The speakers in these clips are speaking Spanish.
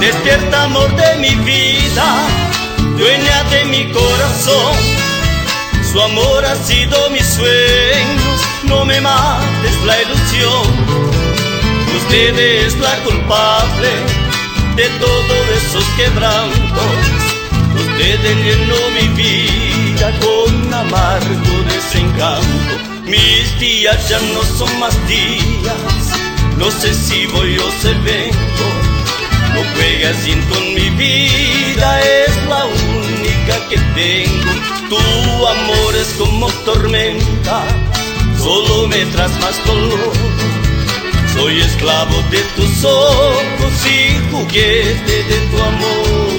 Despierta, amor de mi vida, dueña de mi corazón. Su amor ha sido mis sueños, no me mates la ilusión. Usted es la culpable de todos esos quebrantos. Usted llenó mi vida con amargo desencanto. Mis días ya no son más días, no sé si voy o se vengo. No juegas así con mi vida, es la única que tengo. Tu amor es como tormenta, solo me traes más dolor. Soy esclavo de tus ojos y juguete de tu amor.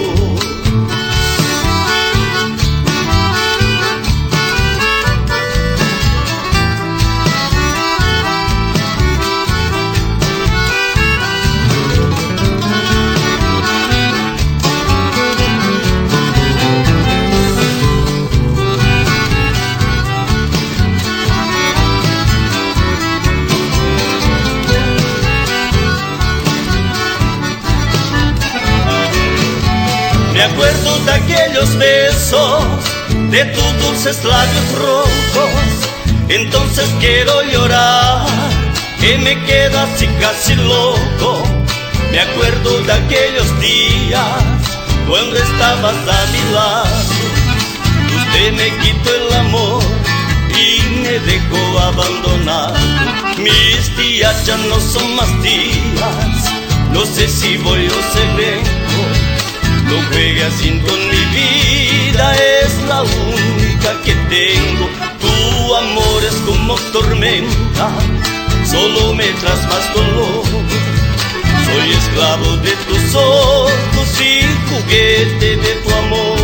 Me acuerdo de aquellos besos, de tus dulces labios rojos. Entonces quiero llorar, que me quedo así casi loco. Me acuerdo de aquellos días, cuando estabas a mi lado. Usted me quitó el amor y me dejó abandonado. Mis días ya no son más días, no sé si voy o se vengo. No juegues así con mi vida, es la única que tengo. Tu amor es como tormenta, solo me traes más dolor. Soy esclavo de tus ojos y juguete de tu amor.